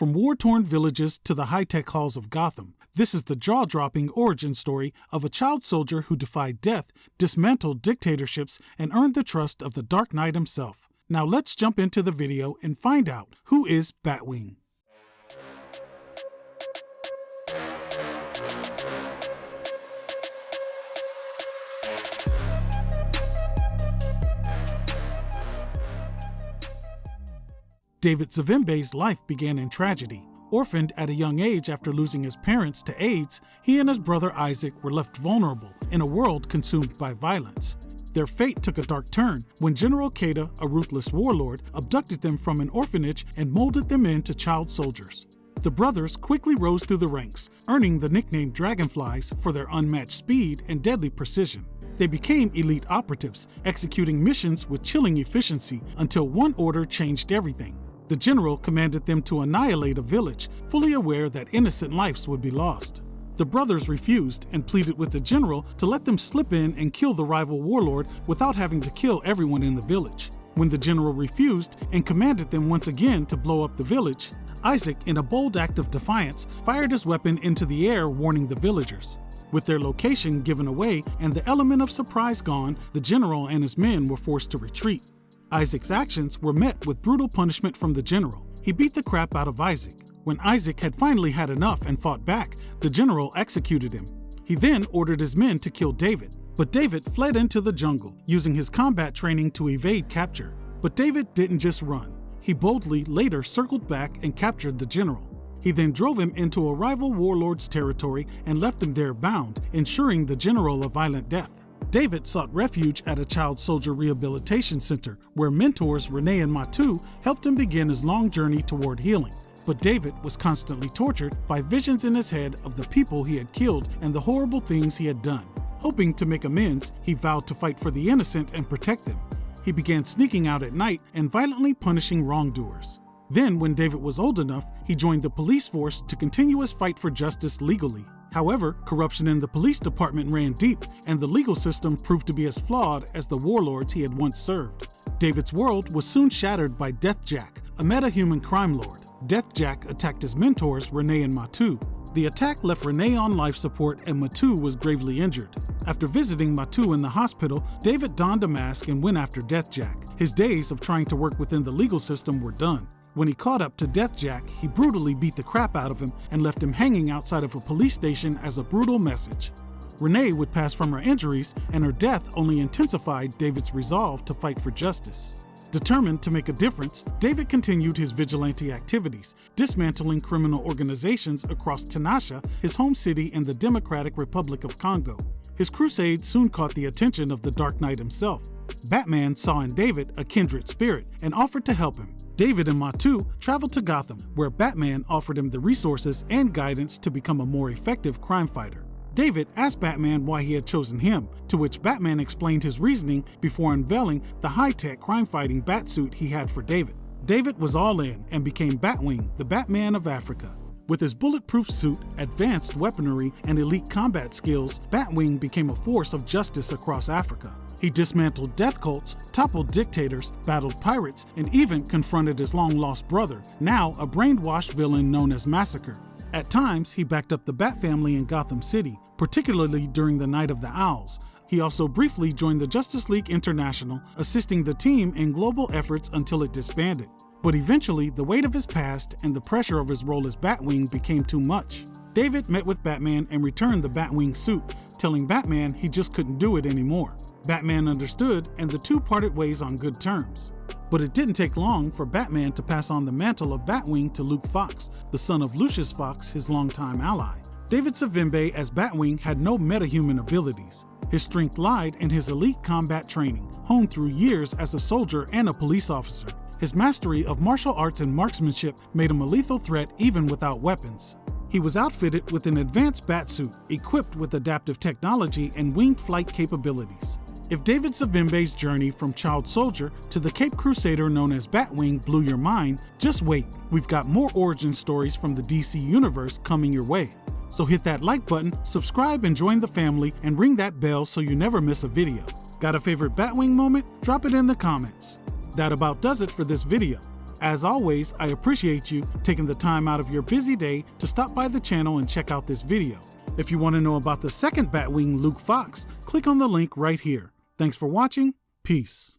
From war-torn villages to the high-tech halls of Gotham, this is the jaw-dropping origin story of a child soldier who defied death, dismantled dictatorships, and earned the trust of the Dark Knight himself. Now let's jump into the video and find out who is Batwing. David Zavimbe's life began in tragedy. Orphaned at a young age after losing his parents to AIDS, he and his brother Isaac were left vulnerable in a world consumed by violence. Their fate took a dark turn when General Kata, a ruthless warlord, abducted them from an orphanage and molded them into child soldiers. The brothers quickly rose through the ranks, earning the nickname Dragonflies for their unmatched speed and deadly precision. They became elite operatives, executing missions with chilling efficiency until one order changed everything. The general commanded them to annihilate a village, fully aware that innocent lives would be lost. The brothers refused and pleaded with the general to let them slip in and kill the rival warlord without having to kill everyone in the village. When the general refused and commanded them once again to blow up the village, Isaac, in a bold act of defiance, fired his weapon into the air, warning the villagers. With their location given away and the element of surprise gone, the general and his men were forced to retreat. Isaac's actions were met with brutal punishment from the general. He beat the crap out of Isaac. When Isaac had finally had enough and fought back, the general executed him. He then ordered his men to kill David. But David fled into the jungle, using his combat training to evade capture. But David didn't just run. He boldly later circled back and captured the general. He then drove him into a rival warlord's territory and left him there bound, ensuring the general a violent death. David sought refuge at a child soldier rehabilitation center, where mentors Renee and Matu helped him begin his long journey toward healing. But David was constantly tortured by visions in his head of the people he had killed and the horrible things he had done. Hoping to make amends, he vowed to fight for the innocent and protect them. He began sneaking out at night and violently punishing wrongdoers. Then, when David was old enough, he joined the police force to continue his fight for justice legally. However, corruption in the police department ran deep, and the legal system proved to be as flawed as the warlords he had once served. David's world was soon shattered by Deathjack, a meta-human crime lord. Deathjack attacked his mentors, Renee and Matu. The attack left Renee on life support and Matu was gravely injured. After visiting Matu in the hospital, David donned a mask and went after Deathjack. His days of trying to work within the legal system were done. When he caught up to Deathjack, he brutally beat the crap out of him and left him hanging outside of a police station as a brutal message. Renee would pass from her injuries, and her death only intensified David's resolve to fight for justice. Determined to make a difference, David continued his vigilante activities, dismantling criminal organizations across Tinashe, his home city in the Democratic Republic of Congo. His crusade soon caught the attention of the Dark Knight himself. Batman saw in David a kindred spirit and offered to help him. David and Matu traveled to Gotham, where Batman offered him the resources and guidance to become a more effective crime fighter. David asked Batman why he had chosen him, to which Batman explained his reasoning before unveiling the high-tech crime-fighting batsuit he had for David. David was all in and became Batwing, the Batman of Africa. With his bulletproof suit, advanced weaponry, and elite combat skills, Batwing became a force of justice across Africa. He dismantled death cults, toppled dictators, battled pirates, and even confronted his long-lost brother, now a brainwashed villain known as Massacre. At times, he backed up the Bat family in Gotham City, particularly during the Night of the Owls. He also briefly joined the Justice League International, assisting the team in global efforts until it disbanded. But eventually, the weight of his past and the pressure of his role as Batwing became too much. David met with Batman and returned the Batwing suit, telling Batman he just couldn't do it anymore. Batman understood, and the two parted ways on good terms. But it didn't take long for Batman to pass on the mantle of Batwing to Luke Fox, the son of Lucius Fox, his longtime ally. David Zavimbe as Batwing had no metahuman abilities. His strength lied in his elite combat training, honed through years as a soldier and a police officer. His mastery of martial arts and marksmanship made him a lethal threat even without weapons. He was outfitted with an advanced batsuit, equipped with adaptive technology and winged flight capabilities. If David Zavimbe's journey from child soldier to the Cape Crusader known as Batwing blew your mind, just wait. We've got more origin stories from the DC universe coming your way. So hit that like button, subscribe and join the family, and ring that bell so you never miss a video. Got a favorite Batwing moment? Drop it in the comments. That about does it for this video. As always, I appreciate you taking the time out of your busy day to stop by the channel and check out this video. If you want to know about the second Batwing, Luke Fox, click on the link right here. Thanks for watching. Peace.